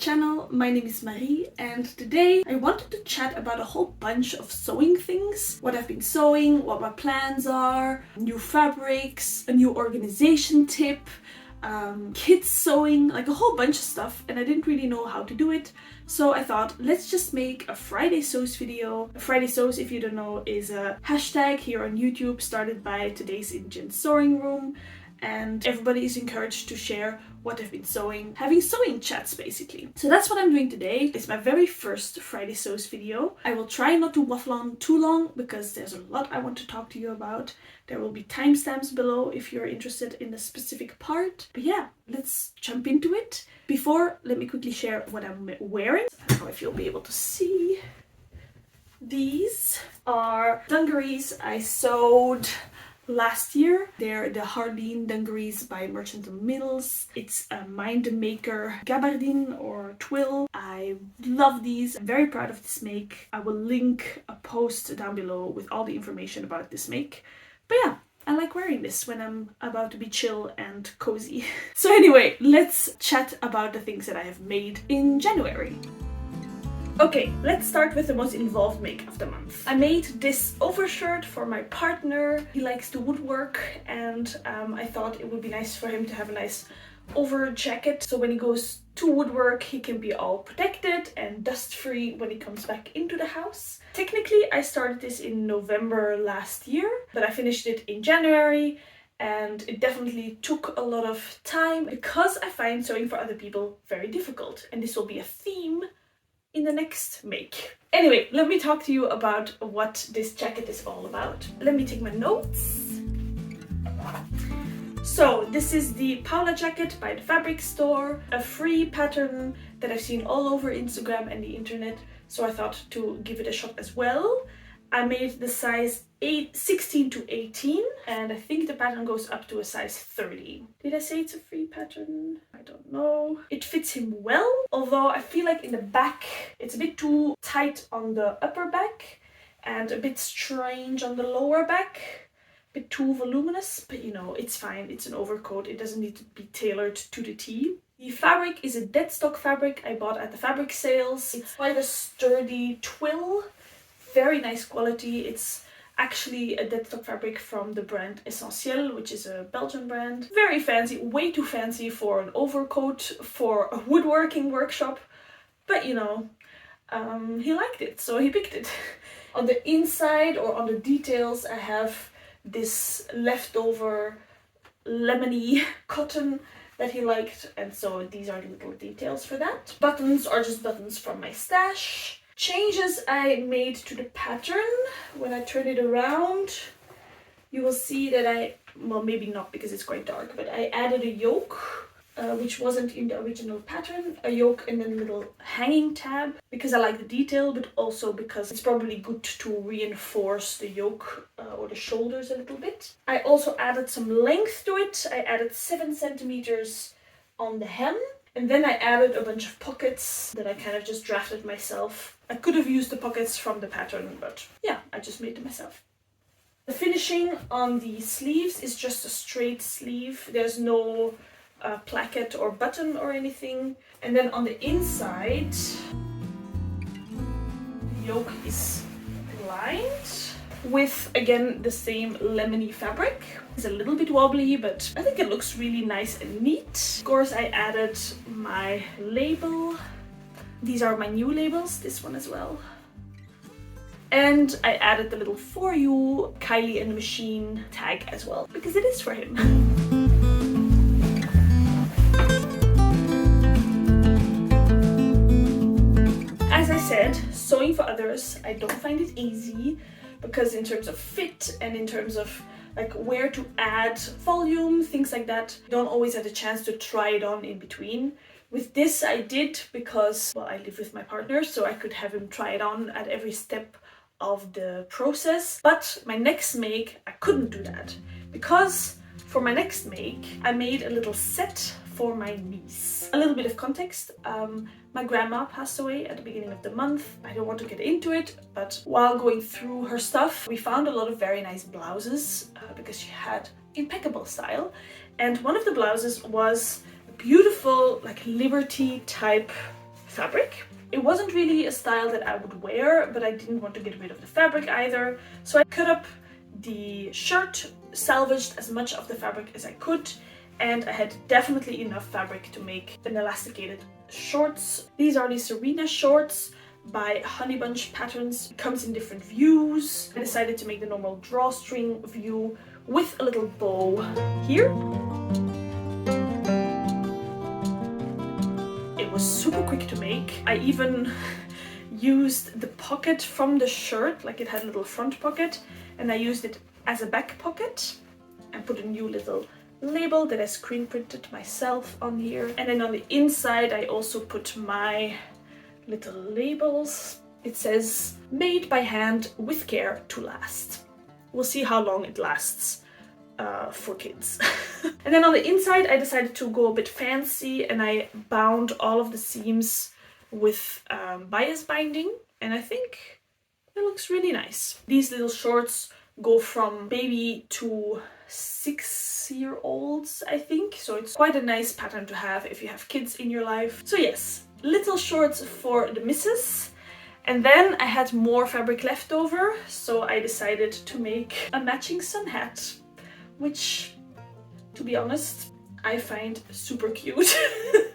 channel. My name is Marie and today I wanted to chat about a whole bunch of sewing things. What I've been sewing, what my plans are, new fabrics, a new organization tip, kids sewing, like a whole bunch of stuff, and I didn't really know how to do it. So I thought, let's just make a Friday Sews video. Friday Sews, if you don't know, is a hashtag here on YouTube started by Today's Indian Sewing Room, and everybody is encouraged to share what they've been sewing, having sewing chats basically. So that's what I'm doing today. It's my very first Friday Sews video. I will try not to waffle on too long because there's a lot I want to talk to you about. There will be timestamps below if you're interested in a specific part. But yeah, let's jump into it. Before, let me quickly share what I'm wearing. I don't know if you'll be able to see. These are dungarees I sewed last year. They're the Gabardine dungarees by Merchant & Mills. It's a Mind Maker Gabardine or Twill. I love these. I'm very proud of this make. I will link a post down below with all the information about this make. But yeah, I like wearing this when I'm about to be chill and cozy. So anyway, let's chat about the things that I have made in January. Okay, let's start with the most involved make of the month. I made this overshirt for my partner. He likes to woodwork, and I thought it would be nice for him to have a nice over jacket. So when he goes to woodwork, he can be all protected and dust free when he comes back into the house. Technically, I started this in November last year, but I finished it in January. And it definitely took a lot of time because I find sewing for other people very difficult. And this will be a theme in the next make. Anyway, let me talk to you about what this jacket is all about. Let me take my notes. So this is the Paula jacket by the fabric store, a free pattern that I've seen all over Instagram and the internet, so I thought to give it a shot as well. I made the size 16 to 18, and I think the pattern goes up to a size 30. Did I say it's a free pattern? I don't know. It fits him well, although I feel like in the back it's a bit too tight on the upper back and a bit strange on the lower back. A bit too voluminous, but you know, it's fine. It's an overcoat. It doesn't need to be tailored to the T. The fabric is a dead stock fabric I bought at the fabric sales. It's quite a sturdy twill. Very nice quality. It's actually a dead stock fabric from the brand Esselte, which is a Belgian brand. Very fancy, way too fancy for an overcoat for a woodworking workshop. But you know, he liked it, so he picked it. On the inside or on the details, I have this leftover lemony cotton that he liked, and so these are the little details for that. Buttons are just buttons from my stash. Changes I made to the pattern. When I turn it around, you will see that well, maybe not because it's quite dark, but I added a yoke, which wasn't in the original pattern. A yoke and then a little hanging tab, because I like the detail, but also because it's probably good to reinforce the yoke or the shoulders a little bit. I also added some length to it. I added 7 centimeters on the hem. And then I added a bunch of pockets that I kind of just drafted myself. I could have used the pockets from the pattern, but yeah, I just made them myself. The finishing on the sleeves is just a straight sleeve. There's no placket or button or anything. And then on the inside, the yoke is lined with, again, the same lemony fabric. It's a little bit wobbly, but I think it looks really nice and neat. Of course, I added my label. These are my new labels, this one as well. And I added the little For You Kylie and the Machine tag as well, because it is for him. As I said, sewing for others, I don't find it easy, because in terms of fit and in terms of like where to add volume, things like that, you don't always have the chance to try it on in between. With this I did because, well, I live with my partner, so I could have him try it on at every step of the process. But my next make, I couldn't do that, because for my next make, I made a little set for my niece. A little bit of context. My grandma passed away at the beginning of the month. I don't want to get into it, but while going through her stuff, we found a lot of very nice blouses because she had impeccable style. And one of the blouses was a beautiful, like, Liberty type fabric. It wasn't really a style that I would wear, but I didn't want to get rid of the fabric either. So I cut up the shirt, salvaged as much of the fabric as I could, and I had definitely enough fabric to make an elasticated shorts. These are the Serena shorts by Honey Bunch Patterns. It comes in different views. I decided to make the normal drawstring view with a little bow here. It was super quick to make. I even used the pocket from the shirt, like it had a little front pocket, and I used it as a back pocket and put a new little label that I screen printed myself on here. And then on the inside I also put my little labels. It says made by hand with care to last. We'll see how long it lasts for kids. And then on the inside I decided to go a bit fancy, and I bound all of the seams with bias binding, and I think it looks really nice. These little shorts go from baby to 6-year-olds, I think, so it's quite a nice pattern to have if you have kids in your life. So yes, little shorts for the missus. And then I had more fabric left over, so I decided to make a matching sun hat, which, to be honest, I find super cute.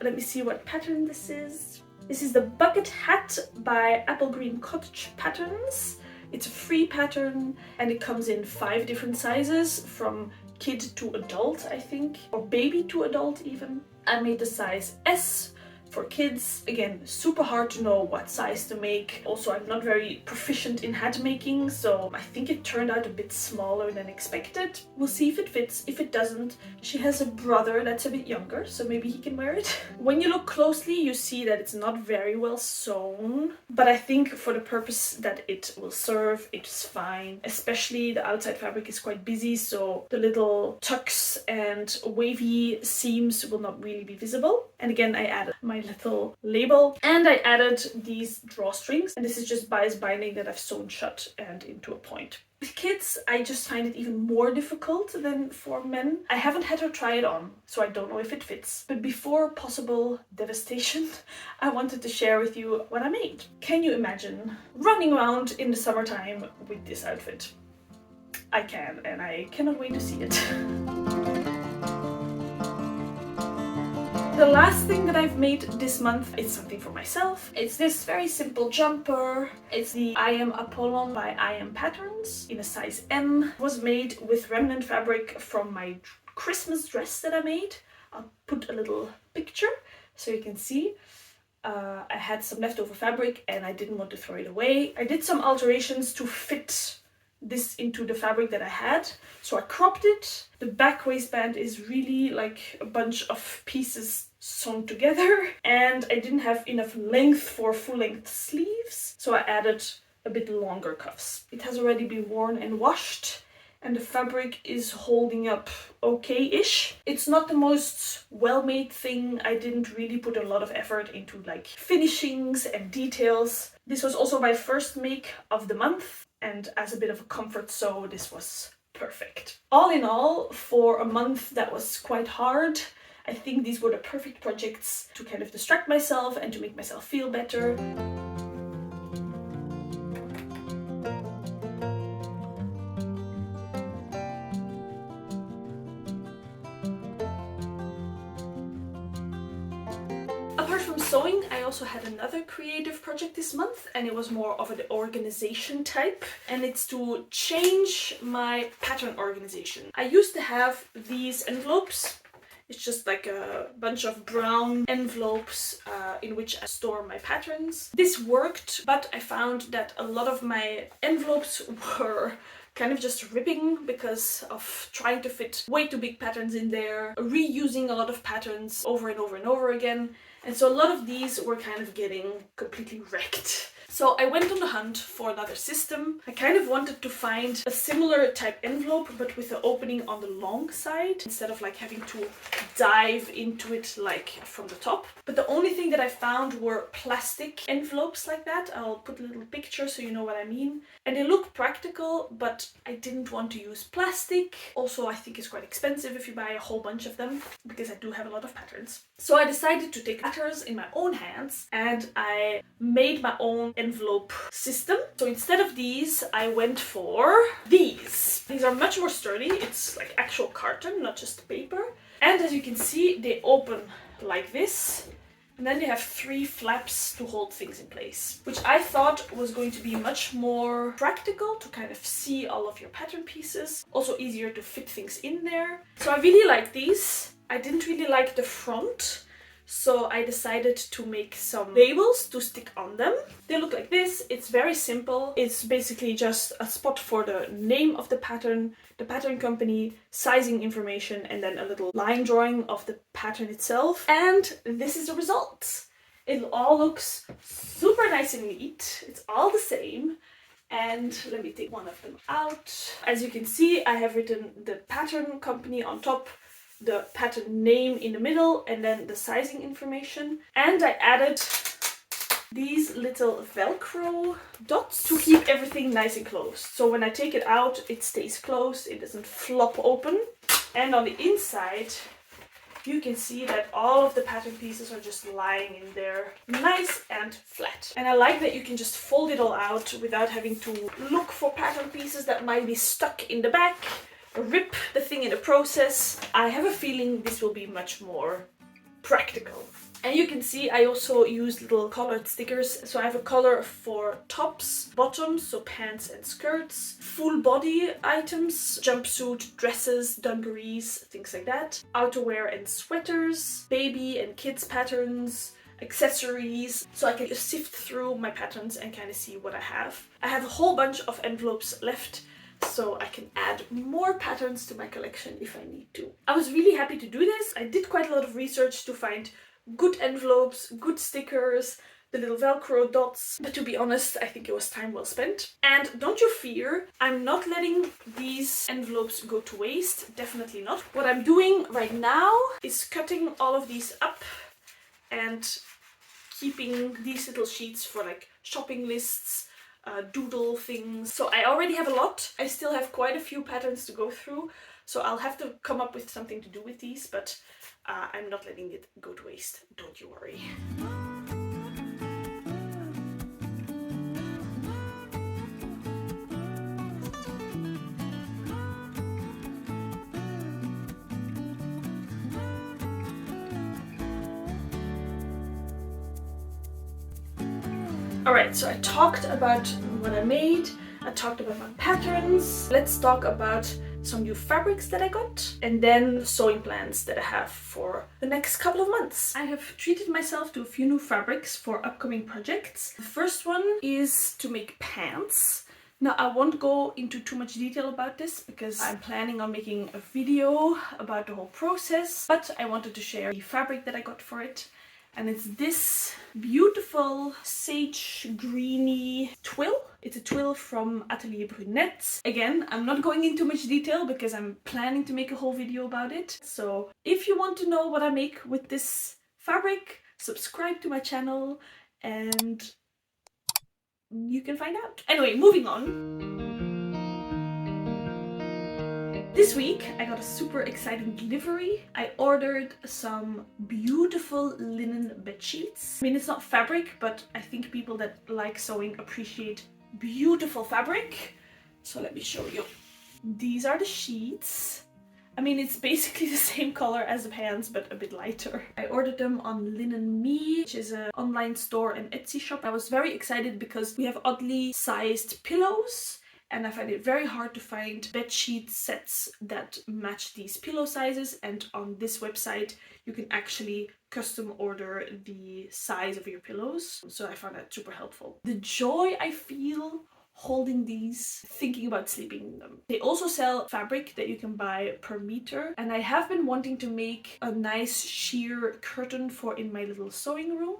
Let me see what pattern this is. This is the bucket hat by Apple Green Cottage Patterns. It's a free pattern and it comes in 5 different sizes, from kid to adult, I think, or baby to adult even. I made the size S for kids. Again, super hard to know what size to make. Also, I'm not very proficient in hat making, so I think it turned out a bit smaller than expected. We'll see if it fits. If it doesn't, she has a brother that's a bit younger, so maybe he can wear it. When you look closely, you see that it's not very well sewn, but I think for the purpose that it will serve, it's fine. Especially the outside fabric is quite busy, so the little tucks and wavy seams will not really be visible. And again, I added my little label, and I added these drawstrings, and this is just bias binding that I've sewn shut and into a point. With kids, I just find it even more difficult than for men. I haven't had her try it on, so I don't know if it fits. But before possible devastation, I wanted to share with you what I made. Can you imagine running around in the summertime with this outfit? I can, and I cannot wait to see it. The last thing that I've made this month is something for myself. It's this very simple jumper. It's the Am Apollon by Am Patterns in a size M. It was made with remnant fabric from my Christmas dress that I made. I'll put a little picture so you can see. I had some leftover fabric and I didn't want to throw it away. I did some alterations to fit this into the fabric that I had, so I cropped it. The back waistband is really like a bunch of pieces sewn together, and I didn't have enough length for full-length sleeves, so I added a bit longer cuffs. It has already been worn and washed, and the fabric is holding up okay-ish. It's not the most well-made thing. I didn't really put a lot of effort into like finishings and details. This was also my first make of the month, and as a bit of a comfort sew, this was perfect. All in all, for a month that was quite hard, I think these were the perfect projects to kind of distract myself and to make myself feel better. Apart from sewing, I also had another creative project this month, and it was more of an organization type, and it's to change my pattern organization. I used to have these envelopes. It's just like a bunch of brown envelopes in which I store my patterns. This worked, but I found that a lot of my envelopes were kind of just ripping because of trying to fit way too big patterns in there, reusing a lot of patterns over and over and over again. And so a lot of these were kind of getting completely wrecked. So I went on the hunt for another system. I kind of wanted to find a similar type envelope, but with the opening on the long side, instead of like having to dive into it like from the top. But the only thing that I found were plastic envelopes like that. I'll put a little picture so you know what I mean. And they look practical, but I didn't want to use plastic. Also, I think it's quite expensive if you buy a whole bunch of them, because I do have a lot of patterns. So I decided to take matters in my own hands, and I made my own envelope system. So instead of these, I went for these. These are much more sturdy. It's like actual carton, not just paper. And as you can see, they open like this. And then they have 3 flaps to hold things in place, which I thought was going to be much more practical to kind of see all of your pattern pieces. Also easier to fit things in there. So I really like these. I didn't really like the front, so I decided to make some labels to stick on them. They look like this. It's very simple. It's basically just a spot for the name of the pattern company, sizing information, and then a little line drawing of the pattern itself. And this is the result. It all looks super nice and neat. It's all the same. And let me take one of them out. As you can see, I have written the pattern company on top, the pattern name in the middle, and then the sizing information. And I added these little Velcro dots to keep everything nice and closed. So when I take it out, it stays closed, it doesn't flop open. And on the inside, you can see that all of the pattern pieces are just lying in there nice and flat. And I like that you can just fold it all out without having to look for pattern pieces that might be stuck in the back, rip the thing in the process. I have a feeling this will be much more practical. And you can see I also used little colored stickers. So I have a color for tops, bottoms, so pants and skirts, full body items, jumpsuit, dresses, dungarees, things like that, outerwear and sweaters, baby and kids patterns, accessories, so I can just sift through my patterns and kind of see what I have. I have a whole bunch of envelopes left, so I can add more patterns to my collection if I need to. I was really happy to do this. I did quite a lot of research to find good envelopes, good stickers, the little Velcro dots, but to be honest, I think it was time well spent. And don't you fear, I'm not letting these envelopes go to waste, definitely not. What I'm doing right now is cutting all of these up and keeping these little sheets for like shopping lists, doodle things. So I already have a lot. I still have quite a few patterns to go through, so I'll have to come up with something to do with these, but I'm not letting it go to waste, don't you worry. Alright, so I talked about what I made, I talked about my patterns. Let's talk about some new fabrics that I got, and then sewing plans that I have for the next couple of months. I have treated myself to a few new fabrics for upcoming projects. The first one is to make pants. Now, I won't go into too much detail about this because I'm planning on making a video about the whole process, but I wanted to share the fabric that I got for it. And it's this beautiful sage greeny twill. It's a twill from Atelier Brunette. Again, I'm not going into much detail because I'm planning to make a whole video about it. So if you want to know what I make with this fabric, subscribe to my channel and you can find out. Anyway, moving on. This week I got a super exciting delivery. I ordered some beautiful linen bed sheets. I mean, it's not fabric, but I think people that like sewing appreciate beautiful fabric. So let me show you. These are the sheets. I mean, it's basically the same color as the pants, but a bit lighter. I ordered them on Linen Me, which is an online store and Etsy shop. I was very excited because we have oddly sized pillows, and I find it very hard to find bedsheet sets that match these pillow sizes, and on this website you can actually custom order the size of your pillows, so I found that super helpful. The joy I feel holding these, thinking about sleeping in them. They also sell fabric that you can buy per meter, and I have been wanting to make a nice sheer curtain for in my little sewing room.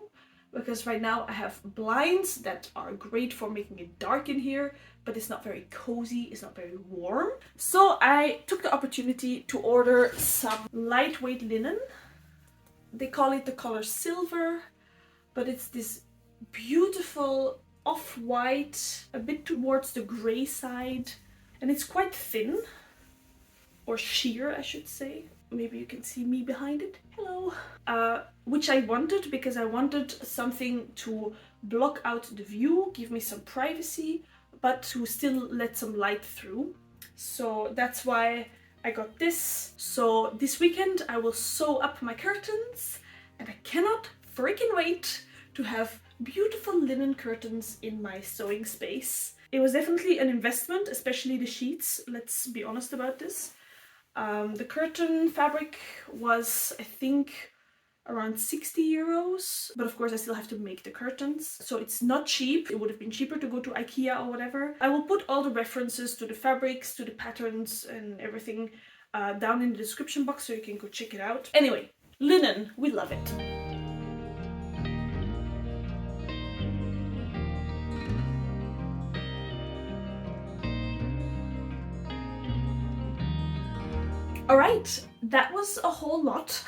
because right now I have blinds that are great for making it dark in here, but it's not very cozy, it's not very warm. So I took the opportunity to order some lightweight linen. They call it the color silver, but it's this beautiful off-white, a bit towards the grey side, and it's quite thin, or sheer I should say. Maybe you can see me behind it. Hello. Which I wanted because I wanted something to block out the view, give me some privacy, but to still let some light through. So that's why I got this. So this weekend I will sew up my curtains, and I cannot freaking wait to have beautiful linen curtains in my sewing space. It was definitely an investment, especially the sheets. Let's be honest about this. The curtain fabric was, I think, around 60 euros, but of course I still have to make the curtains, so it's not cheap. It would have been cheaper to go to IKEA or whatever. I will put all the references to the fabrics, to the patterns and everything down in the description box so you can go check it out. Anyway, linen, we love it. Alright, that was a whole lot.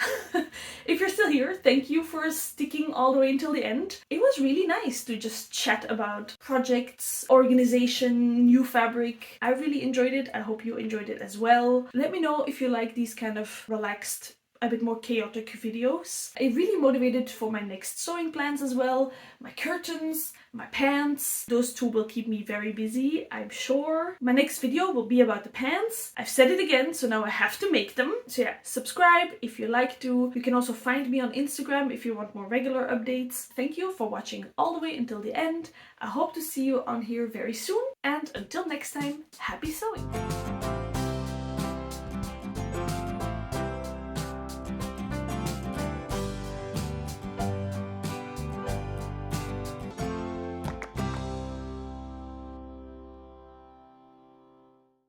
If you're still here, thank you for sticking all the way until the end. It was really nice to just chat about projects, organization, new fabric. I really enjoyed it. I hope you enjoyed it as well. Let me know if you like these kind of relaxed, a bit more chaotic videos. It really motivated for my next sewing plans as well. My curtains, my pants, those two will keep me very busy, I'm sure. My next video will be about the pants. I've said it again, so now I have to make them. So yeah, subscribe if you like to. You can also find me on Instagram if you want more regular updates. Thank you for watching all the way until the end. I hope to see you on here very soon, and until next time, happy sewing!